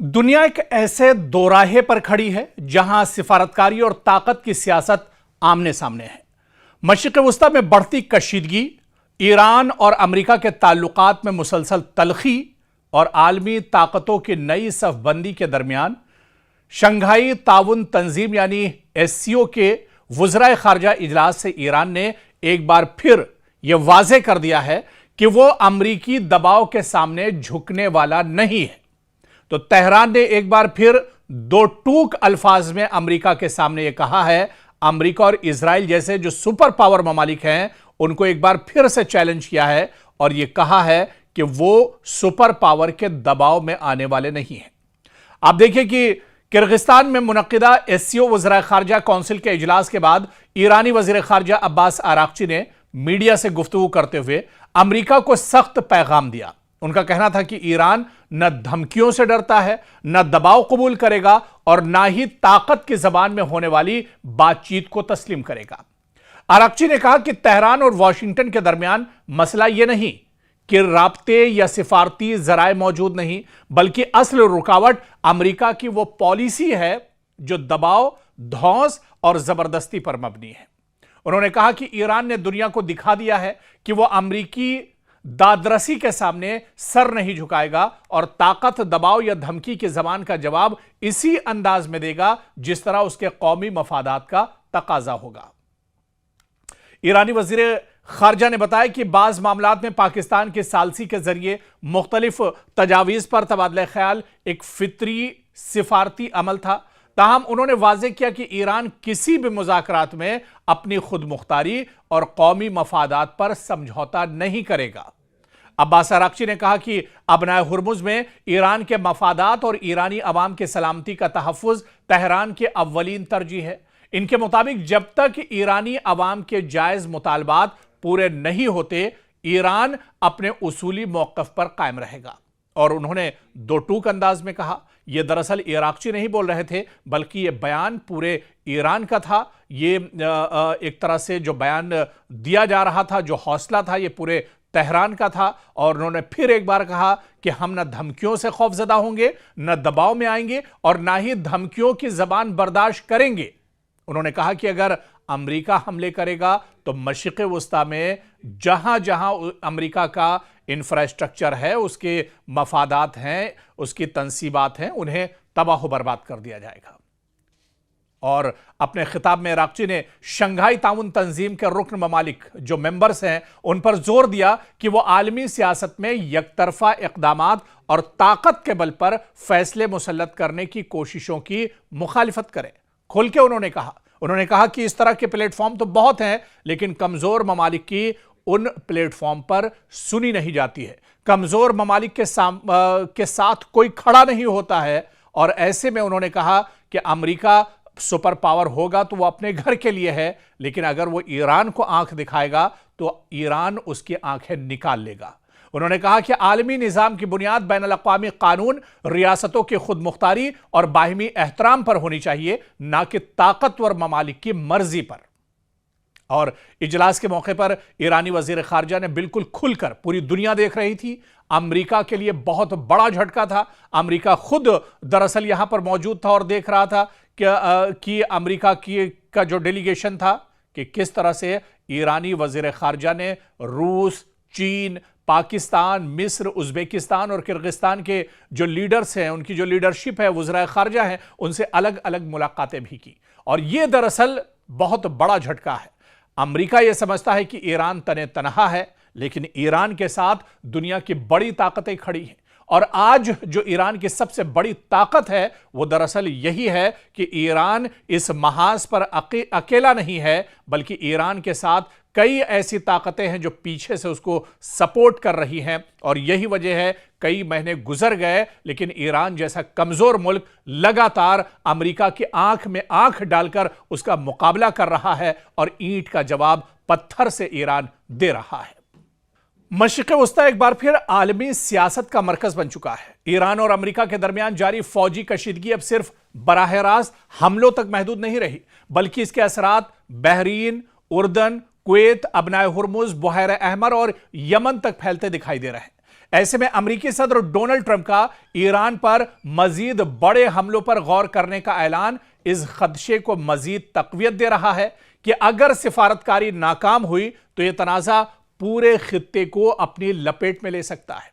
दुनिया एक ऐसे दोराहे पर खड़ी है जहां सिफारतकारी और ताकत की सियासत आमने सामने है। मशरिक़ वस्ता में बढ़ती कशीदगी, ईरान और अमेरिका के ताल्लुकात में मुसलसल तलखी और आलमी ताकतों की नई सफबंदी के दरमियान शंघाई ताउन तंजीम यानी एससीओ के वज़राए खारजा इजलास से ईरान ने एक बार फिर यह वाज़े कर दिया है कि वो अमरीकी दबाव के सामने झुकने वाला नहीं है। तो तेहरान ने एक बार फिर दो टूक अल्फाज में अमेरिका के सामने यह कहा है, अमेरिका और इजराइल जैसे जो सुपर पावर ममालिक हैं उनको एक बार फिर से चैलेंज किया है और यह कहा है कि वो सुपर पावर के दबाव में आने वाले नहीं हैं। आप देखिए कि किर्गिस्तान में मुनक्किदा एससीओ वज़राए खारजा काउंसिल के इजलास के बाद ईरानी वज़ीर खारजा अब्बास आरागची ने मीडिया से गुफ्तगू करते हुए अमेरिका को सख्त पैगाम दिया। उनका कहना था कि ईरान न धमकियों से डरता है, न दबाव कबूल करेगा और न ही ताकत की जबान में होने वाली बातचीत को तस्लीम करेगा। आरागची ने कहा कि तेहरान और वॉशिंगटन के दरमियान मसला यह नहीं कि राब्ते या सिफारती जराए मौजूद नहीं, बल्कि असल रुकावट अमेरिका की वो पॉलिसी है जो दबाव, धौंस और जबरदस्ती पर मबनी है। उन्होंने कहा कि ईरान ने दुनिया को दिखा दिया है कि वो अमेरिकी दादरसी के सामने सर नहीं झुकाएगा और ताकत, दबाव या धमकी की जबान का जवाब इसी अंदाज में देगा जिस तरह उसके कौमी मफादात का तकाजा होगा। ईरानी वजीर खारजा ने बताया कि बाज मामलात में पाकिस्तान के सालसी के जरिए मुख्तलिफ तजावीज़ पर तबादला ख्याल एक फितरी सिफारती अमल था। ताहम उन्होंने वाज़े किया कि ईरान किसी भी मुज़ाकरात में अपनी खुद मुख्तारी और कौमी मफादात पर समझौता नहीं करेगा। अब्बास आरागची ने कहा कि अबनाए हुर्मुज में ईरान के मफादात और ईरानी अवाम के सलामती का तहफ़्फ़ुज़ तेहरान के अव्वलीन तरजीह है। इनके मुताबिक जब तक ईरानी अवाम के जायज़ मुतालबात पूरे नहीं होते, ईरान अपने उसूली मौक़िफ़ पर कायम रहेगा। और उन्होंने दो टूक अंदाज में कहा, यह दरअसल आरागची नहीं बोल रहे थे, बल्कि यह बयान पूरे ईरान का था। ये एक तरह से जो बयान दिया जा रहा था, जो हौसला था, यह पूरे तेहरान का था। और उन्होंने फिर एक बार कहा कि हम न धमकियों से खौफजदा होंगे, न दबाव में आएंगे और न ही धमकियों की जबान बर्दाश्त करेंगे। उन्होंने कहा कि अगर अमेरिका हमले करेगा तो मशरिक़ वस्ता में जहां जहां अमेरिका का इंफ्रास्ट्रक्चर है, उसके मफादात हैं, उसकी तंसीबात हैं, उन्हें तबाह बर्बाद कर दिया जाएगा। और अपने खिताब में आरागची ने शंघाई ताउन तंजीम के रुकन ममालिक जो मेंबर्स हैं उन पर जोर दिया कि वो आलमी सियासत में यकतरफा इक़दामात और ताकत के बल पर फैसले मुसल्लत करने की कोशिशों की मुखालिफत करें। खुल के उन्होंने कहा कि इस तरह के प्लेटफॉर्म तो बहुत हैं, लेकिन कमजोर ममालिक की उन प्लेटफॉर्म पर सुनी नहीं जाती है। कमजोर ममालिक के साथ कोई खड़ा नहीं होता है। और ऐसे में उन्होंने कहा कि अमेरिका सुपर पावर होगा तो वो अपने घर के लिए है, लेकिन अगर वो ईरान को आंख दिखाएगा तो ईरान उसकी आंखें निकाल लेगा। उन्होंने कहा कि आलमी निज़ाम की बुनियाद बैनुल-अक़वामी कानून, रियासतों की खुद मुख्तारी और बाहिमी एहतराम पर होनी चाहिए, ना कि ताकतवर ममालिक की मर्जी पर। और इजलास के मौके पर ईरानी वजीर खारजा ने बिल्कुल खुलकर, पूरी दुनिया देख रही थी, अमेरिका के लिए बहुत बड़ा झटका था। अमेरिका खुद दरअसल यहां पर मौजूद था और देख रहा था कि अमेरिका का जो डेलीगेशन था कि किस तरह से ईरानी वजीर खारजा ने रूस, चीन, पाकिस्तान, मिस्र, उज़्बेकिस्तान और किर्गिस्तान के जो लीडर्स हैं, उनकी जो लीडरशिप है, वज़राए खारजा हैं, उनसे अलग अलग मुलाकातें भी की। और यह दरअसल बहुत बड़ा झटका है। अमेरिका यह समझता है कि ईरान तने तनहा है, लेकिन ईरान के साथ दुनिया की बड़ी ताकतें खड़ी हैं। और आज जो ईरान की सबसे बड़ी ताकत है वो दरअसल यही है कि ईरान इस महाज पर अकेला नहीं है, बल्कि ईरान के साथ कई ऐसी ताकतें हैं जो पीछे से उसको सपोर्ट कर रही हैं। और यही वजह है, कई महीने गुजर गए लेकिन ईरान जैसा कमजोर मुल्क लगातार अमेरिका की आंख में आंख डालकर उसका मुकाबला कर रहा है और ईंट का जवाब पत्थर से ईरान दे रहा है। मशरिक़ वस्ता एक बार फिर आलमी सियासत का मरकज बन चुका है। ईरान और अमेरिका के दरमियान जारी फौजी कशीदगी अब सिर्फ बराह रास्त हमलों तक महदूद नहीं रही, बल्कि इसके असरात बहरीन, उर्दन, कुवैत, अबनाए हुर्मुज, बुहैरा अहमर और यमन तक फैलते दिखाई दे रहे हैं। ऐसे में अमेरिकी सदर डोनाल्ड ट्रंप का ईरान पर मजीद बड़े हमलों पर गौर करने का ऐलान इस खदशे को मजीद तकवीत दे रहा है कि अगर सिफारतकारी नाकाम हुई तो यह तनाज़ा पूरे खित्ते को अपनी लपेट में ले सकता है।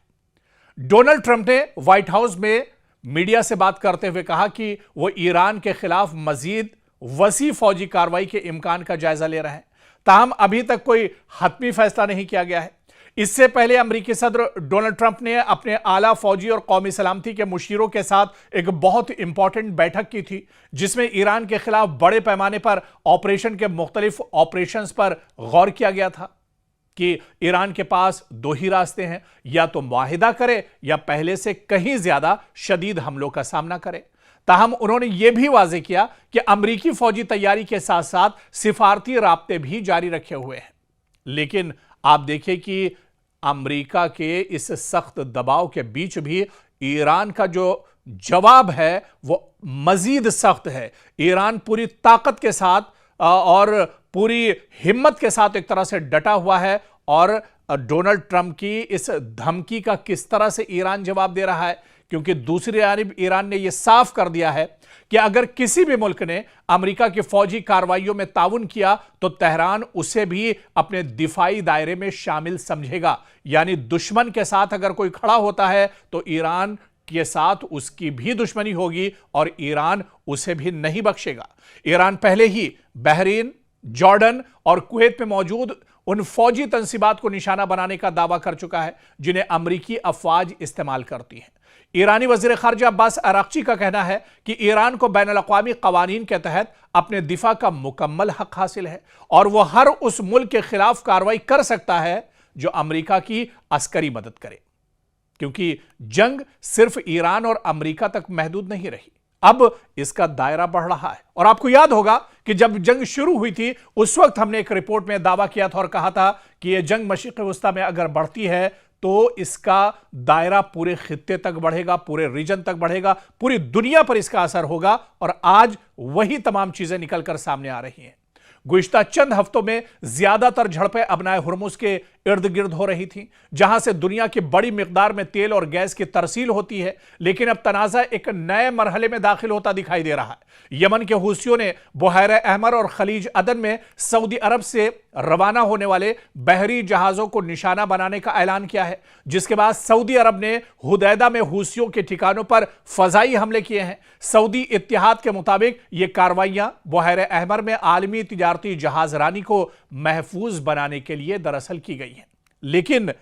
डोनाल्ड ट्रंप ने व्हाइट हाउस में मीडिया से बात करते हुए कहा कि वो ईरान के खिलाफ मजीद वसी फौजी कार्रवाई के इम्कान का जायजा ले रहे हैं, ताहम अभी तक कोई हतमी फैसला नहीं किया गया है। इससे पहले अमेरिकी सदर डोनाल्ड ट्रंप ने अपने आला फौजी और कौमी सलामती के मुशीरों के साथ एक बहुत इंपॉर्टेंट बैठक की थी, जिसमें ईरान के खिलाफ बड़े पैमाने पर ऑपरेशन के मुख्तलिफ ऑपरेशंस पर गौर किया गया था कि ईरान के पास दो ही रास्ते हैं, या तो मुआहिदा करे या पहले से कहीं ज्यादा शदीद हमलों का सामना करे। ताहम उन्होंने यह भी वाजे किया कि अमेरिकी फौजी तैयारी के साथ साथ सिफारती राब्ते भी जारी रखे हुए हैं। लेकिन आप देखिए कि अमेरिका के इस सख्त दबाव के बीच भी ईरान का जो जवाब है वो मजीद सख्त है। ईरान पूरी ताकत के साथ और पूरी हिम्मत के साथ एक तरह से डटा हुआ है, और डोनाल्ड ट्रंप की इस धमकी का किस तरह से ईरान जवाब दे रहा है, क्योंकि दूसरी जानिब ईरान ने यह साफ कर दिया है कि अगर किसी भी मुल्क ने अमेरिका की फौजी कार्रवाइयों में ताउन किया तो तेहरान उसे भी अपने दिफाई दायरे में शामिल समझेगा। यानी दुश्मन के साथ अगर कोई खड़ा होता है तो ईरान के साथ उसकी भी दुश्मनी होगी और ईरान उसे भी नहीं बख्शेगा। ईरान पहले ही बहरीन, जॉर्डन और कुवैत में मौजूद उन फौजी तंसीबात को निशाना बनाने का दावा कर चुका है जिन्हें अमेरिकी अफवाज इस्तेमाल करती हैं। ईरानी वजीर खारजा अब्बास अराक्ची का कहना है कि ईरान को बैनुल-अक़वामी क़वानीन के तहत अपने दिफा का मुकम्मल हक हासिल है और वह हर उस मुल्क के खिलाफ कार्रवाई कर सकता है जो अमेरिका की अस्करी मदद करे, क्योंकि जंग सिर्फ ईरान और अमेरिका तक महदूद नहीं रही, अब इसका दायरा बढ़ रहा है। और आपको याद होगा कि जब जंग शुरू हुई थी उस वक्त हमने एक रिपोर्ट में दावा किया था और कहा था कि यह जंग मशरिक़ वस्ता में अगर बढ़ती है तो इसका दायरा पूरे खित्ते तक बढ़ेगा, पूरे रीजन तक बढ़ेगा, पूरी दुनिया पर इसका असर होगा। और आज वही तमाम चीजें निकलकर सामने आ रही हैं। गुज़िश्ता चंद हफ्तों में ज्यादातर झड़पें अबनाए हुर्मुज़ के इर्द गिर्द हो रही थी, जहां से दुनिया की बड़ी मिकदार में तेल और गैस की तरसील होती है। लेकिन अब तनाज़ा एक नए मरहले में दाखिल होता दिखाई दे रहा है। यमन के हूसियों ने बुहैरा अहमर और खलीज अदन में सऊदी अरब से रवाना होने वाले बहरी जहाजों को निशाना बनाने का ऐलान किया है, जिसके बाद सऊदी अरब ने हुदैदा में हूसियों के ठिकानों पर फजाई हमले किए हैं। सऊदी इत्तिहाद के मुताबिक ये कार्रवाइयां बुहैरा अहमर में आलमी तिजारती जहाजरानी को महफूज बनाने के लिए दरअसल की गई है। लेकिन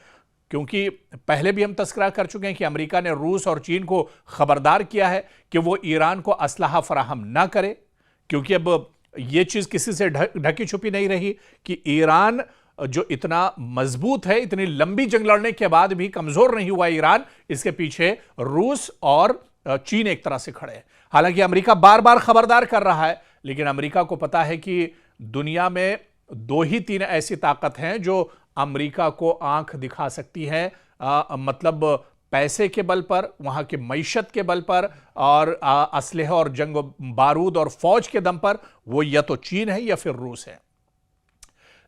क्योंकि पहले भी हम तस्करा कर चुके हैं कि अमेरिका ने रूस और चीन को खबरदार किया है कि वो ईरान को असलहा फराहम ना करे, क्योंकि अब यह चीज किसी से ढकी छुपी नहीं रही कि ईरान जो इतना मजबूत है, इतनी लंबी जंग लड़ने के बाद भी कमजोर नहीं हुआ ईरान, इसके पीछे रूस और चीन एक तरह से खड़े हैं। हालांकि अमेरिका बार बार खबरदार कर रहा है, लेकिन अमेरिका को पता है कि दुनिया में दो ही तीन ऐसी ताकत हैं जो अमेरिका को आंख दिखा सकती है, मतलब पैसे के बल पर, वहां की मईशत के बल पर और असलहा और जंग बारूद और फौज के दम पर। वो या तो चीन है या फिर रूस है।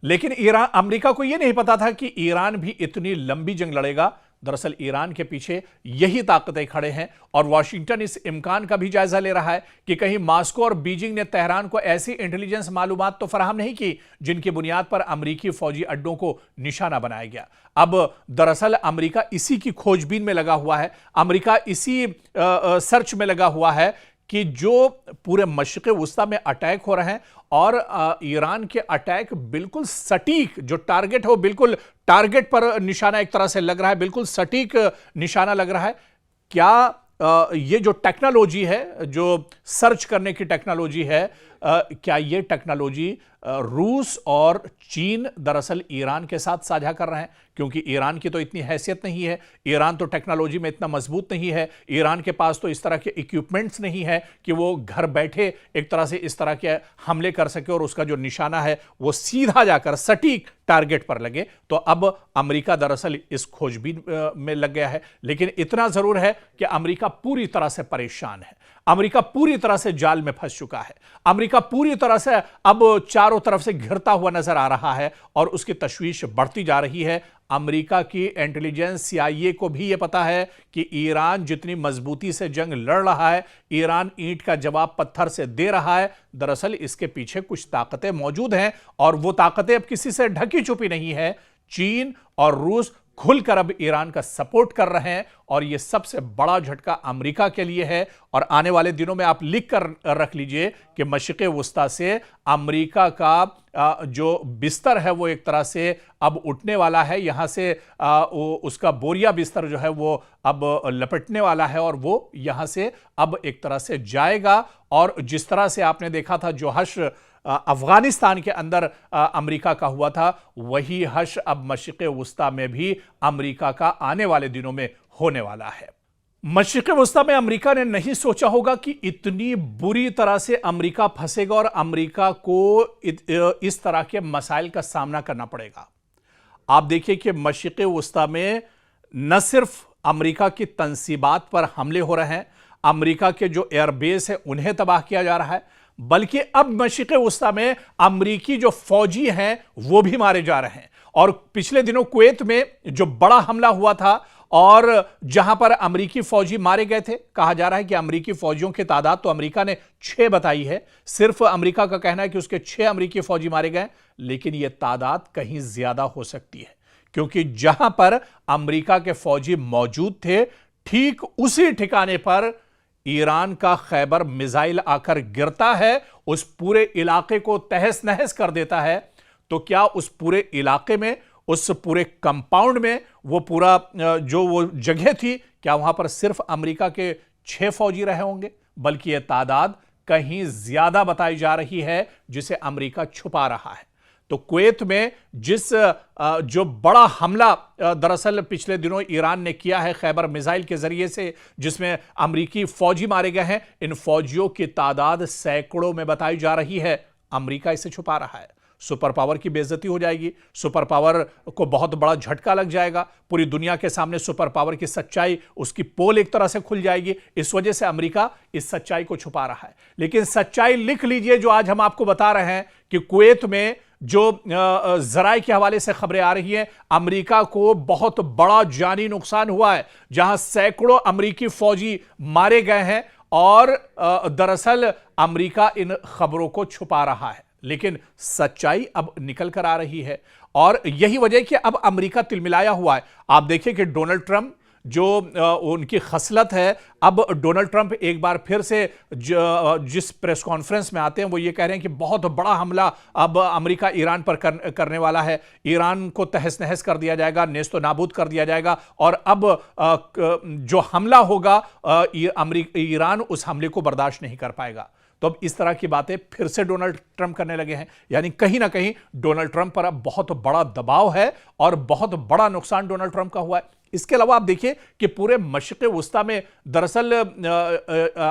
लेकिन अमेरिका को यह नहीं पता था कि ईरान भी इतनी लंबी जंग लड़ेगा। दरअसल ईरान के पीछे यही ताकतें खड़े हैं और वाशिंगटन इस इम्कान का भी जायजा ले रहा है कि कहीं मॉस्को और बीजिंग ने तेहरान को ऐसी इंटेलिजेंस मालूमात तो फराहम नहीं की जिनकी बुनियाद पर अमेरिकी फौजी अड्डों को निशाना बनाया गया। अब दरअसल अमेरिका इसी की खोजबीन में लगा हुआ है, अमेरिका इसी सर्च में लगा हुआ है कि जो पूरे मशरिक़ वस्ता में अटैक हो रहे हैं और ईरान के अटैक बिल्कुल सटीक, जो टारगेट है वो बिल्कुल टारगेट पर निशाना एक तरह से लग रहा है, बिल्कुल सटीक निशाना लग रहा है। क्या ये जो टेक्नोलॉजी है, जो सर्च करने की टेक्नोलॉजी है, क्या ये टेक्नोलॉजी रूस और चीन दरअसल ईरान के साथ साझा कर रहे हैं? क्योंकि ईरान की तो इतनी हैसियत नहीं है, ईरान तो टेक्नोलॉजी में इतना मजबूत नहीं है, ईरान के पास तो इस तरह के इक्विपमेंट्स नहीं है कि वो घर बैठे एक तरह से इस तरह के हमले कर सके और उसका जो निशाना है वो सीधा जाकर सटीक टारगेट पर लगे। तो अब अमेरिका दरअसल इस खोजबीन में लग गया है। लेकिन इतना जरूर है कि अमेरिका पूरी तरह से परेशान है। अमेरिका पूरी तरह से जाल में फंस चुका है। अमेरिका पूरी तरह से अब चारों तरफ से घिरता हुआ नजर आ रहा है और उसकी तशवीश बढ़ती जा रही है। अमेरिका की इंटेलिजेंस CIA को भी यह पता है कि ईरान जितनी मजबूती से जंग लड़ रहा है, ईरान ईंट का जवाब पत्थर से दे रहा है, दरअसल इसके पीछे कुछ ताकतें मौजूद हैं और वो ताकतें अब किसी से ढकी छुपी नहीं है। चीन और रूस खुलकर अब ईरान का सपोर्ट कर रहे हैं और यह सबसे बड़ा झटका अमेरिका के लिए है। और आने वाले दिनों में आप लिख कर रख लीजिए कि मशरिक़ वुस्ता से अमेरिका का जो बिस्तर है वो एक तरह से अब उठने वाला है। यहां से उसका बोरिया बिस्तर जो है वो अब लपटने वाला है और वो यहां से अब एक तरह से जाएगा। और जिस तरह से आपने देखा था जो हश्र अफगानिस्तान के अंदर अमेरिका का हुआ था, वही हश्र अब मशरिक़ वुस्ता में भी अमेरिका का आने वाले दिनों में होने वाला है। मशरिक़ वुस्ता में अमेरिका ने नहीं सोचा होगा कि इतनी बुरी तरह से अमेरिका फंसेगा और अमेरिका को इस तरह के मसाइल का सामना करना पड़ेगा। आप देखिए कि मशरिक़ वुस्ता में न सिर्फ अमेरिका की तंसीबात पर हमले हो रहे हैं, अमेरिका के जो एयरबेस है उन्हें तबाह किया जा रहा है, बल्कि अब मशरिक़ वुस्ता में अमेरिकी जो फौजी हैं वो भी मारे जा रहे हैं। और पिछले दिनों कुवैत में जो बड़ा हमला हुआ था और जहां पर अमेरिकी फौजी मारे गए थे, कहा जा रहा है कि अमेरिकी फौजियों की तादाद तो अमेरिका ने 6 बताई है। सिर्फ अमेरिका का कहना है कि उसके 6 अमेरिकी फौजी मारे गए, लेकिन यह तादाद कहीं ज्यादा हो सकती है, क्योंकि जहां पर अमेरिका के फौजी मौजूद थे ठीक उसी ठिकाने पर ईरान का खैबर मिसाइल आकर गिरता है, उस पूरे इलाके को तहस नहस कर देता है। तो क्या उस पूरे इलाके में, उस पूरे कंपाउंड में, वो पूरा जो वो जगह थी, क्या वहां पर सिर्फ अमेरिका के 6 फौजी रहे होंगे? बल्कि यह तादाद कहीं ज्यादा बताई जा रही है जिसे अमेरिका छुपा रहा है। तो कुवैत में जो बड़ा हमला दरअसल पिछले दिनों ईरान ने किया है खैबर मिसाइल के जरिए से, जिसमें अमेरिकी फौजी मारे गए हैं, इन फौजियों की तादाद सैकड़ों में बताई जा रही है। अमेरिका इसे छुपा रहा है। सुपर पावर की बेइज्जती हो जाएगी, सुपर पावर को बहुत बड़ा झटका लग जाएगा, पूरी दुनिया के सामने सुपर पावर की सच्चाई, उसकी पोल एक तरह से खुल जाएगी। इस वजह से अमेरिका इस सच्चाई को छुपा रहा है। लेकिन सच्चाई लिख लीजिए जो आज हम आपको बता रहे हैं कि कुवैत में जो जराए के हवाले से खबरें आ रही हैं, अमेरिका को बहुत बड़ा जानी नुकसान हुआ है, जहां सैकड़ों अमेरिकी फौजी मारे गए हैं। और दरअसल अमेरिका इन खबरों को छुपा रहा है, लेकिन सच्चाई अब निकल कर आ रही है। और यही वजह कि अब अमेरिका तिलमिलाया हुआ है। आप देखिए कि डोनाल्ड ट्रंप जो उनकी खसलत है, अब डोनाल्ड ट्रंप एक बार फिर से जिस प्रेस कॉन्फ्रेंस में आते हैं वो ये कह रहे हैं कि बहुत बड़ा हमला अब अमेरिका ईरान पर करने वाला है, ईरान को तहस नहस कर दिया जाएगा, नेस्तो नाबूद कर दिया जाएगा। और अब जो हमला होगा ईरान उस हमले को बर्दाश्त नहीं कर पाएगा। तो अब इस तरह की बातें फिर से डोनाल्ड ट्रंप करने लगे हैं, यानी कहीं ना कहीं डोनाल्ड ट्रंप पर अब बहुत बड़ा दबाव है और बहुत बड़ा नुकसान डोनाल्ड ट्रंप का हुआ है। इसके अलावा आप देखिए कि पूरे मशरिक़ वुस्ता में दरअसल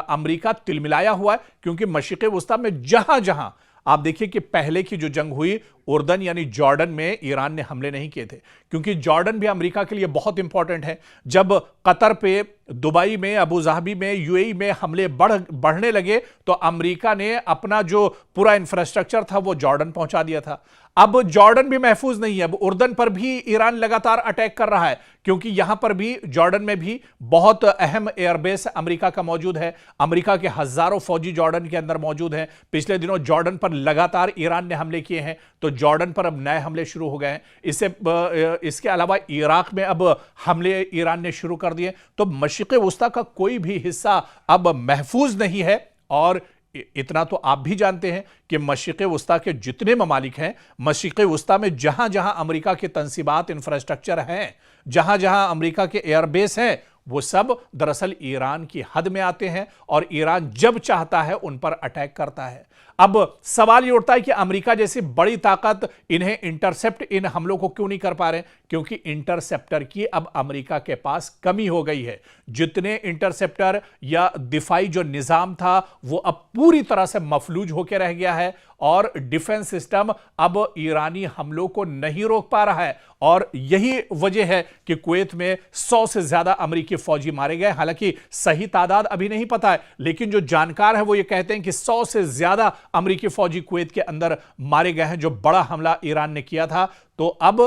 अमेरिका तिलमिलाया हुआ है, क्योंकि मशरिक़ वुस्ता में जहां जहां आप देखिए कि पहले की जो जंग हुई उर्दन यानी जॉर्डन में ईरान ने हमले नहीं किए थे, क्योंकि जॉर्डन भी अमेरिका के लिए बहुत इंपॉर्टेंट है। जब कतर पे, दुबई में, अबू धाबी में, UAE में हमले बढ़ने लगे तो अमेरिका ने अपना जो पूरा इंफ्रास्ट्रक्चर था वो जॉर्डन पहुंचा दिया था। अब जॉर्डन भी महफूज नहीं है, अब उर्दन पर भी ईरान लगातार अटैक कर रहा है, क्योंकि यहां पर भी जॉर्डन में भी बहुत अहम एयरबेस अमेरिका का मौजूद है। अमेरिका के हजारों फौजी जॉर्डन के अंदर मौजूद हैं। पिछले दिनों जॉर्डन पर लगातार ईरान ने हमले किए हैं, तो जॉर्डन पर अब नए हमले शुरू हो गए हैं। इसके अलावा इराक में अब हमले ईरान ने शुरू कर दिए। तो मशरिक़ वुस्ता का कोई भी हिस्सा अब महफूज नहीं है। और इतना तो आप भी जानते हैं कि मशरिक़ वुस्ता के जितने ममालिक हैं, मशरिक़ वुस्ता में जहां जहां अमेरिका के तंसीबात, इंफ्रास्ट्रक्चर हैं, जहां जहां अमेरिका के एयरबेस हैं, वो सब दरअसल ईरान की हद में आते हैं और ईरान जब चाहता है उन पर अटैक करता है। अब सवाल यह उठता है कि अमेरिका जैसी बड़ी ताकत इन्हें इंटरसेप्ट इन हमलों को क्यों नहीं कर पा रहे, क्योंकि इंटरसेप्टर की अब अमेरिका के पास कमी हो गई है। जितने इंटरसेप्टर या दिफाई जो निजाम था वो अब पूरी तरह से मफलूज होकर रह गया है और डिफेंस सिस्टम अब ईरानी हमलों को नहीं रोक पा रहा है। और यही वजह है कि कुवैत में 100 से ज्यादा अमेरिकी फौजी मारे गए। हालांकि सही तादाद अभी नहीं पता है, लेकिन जो जानकार है वो ये कहते हैं कि 100 से ज्यादा अमेरिकी फौजी कुवैत के अंदर मारे गए हैं, जो बड़ा हमला ईरान ने किया था। तो अब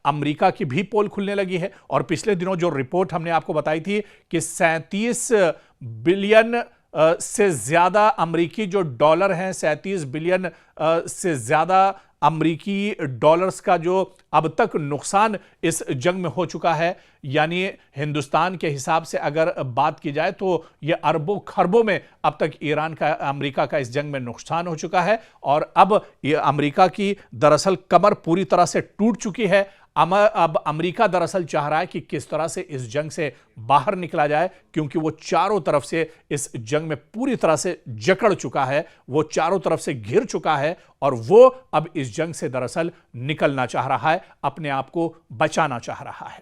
अमेरिका की भी पोल खुलने लगी है और पिछले दिनों जो रिपोर्ट हमने आपको बताई थी कि 37 बिलियन से ज्यादा अमेरिकी जो डॉलर हैं, 37 बिलियन से ज्यादा अमेरिकी डॉलर्स का जो अब तक नुकसान इस जंग में हो चुका है। यानी हिंदुस्तान के हिसाब से अगर बात की जाए तो यह अरबों खरबों में अब तक ईरान का, अमेरिका का इस जंग में नुकसान हो चुका है। और अब यह अमेरिका की दरअसल कमर पूरी तरह से टूट चुकी है। अब अमेरिका दरअसल चाह रहा है कि किस तरह से इस जंग से बाहर निकला जाए, क्योंकि वो चारों तरफ से इस जंग में पूरी तरह से जकड़ चुका है, वो चारों तरफ से घिर चुका है और वो अब इस जंग से दरअसल निकलना चाह रहा है, अपने आप को बचाना चाह रहा है।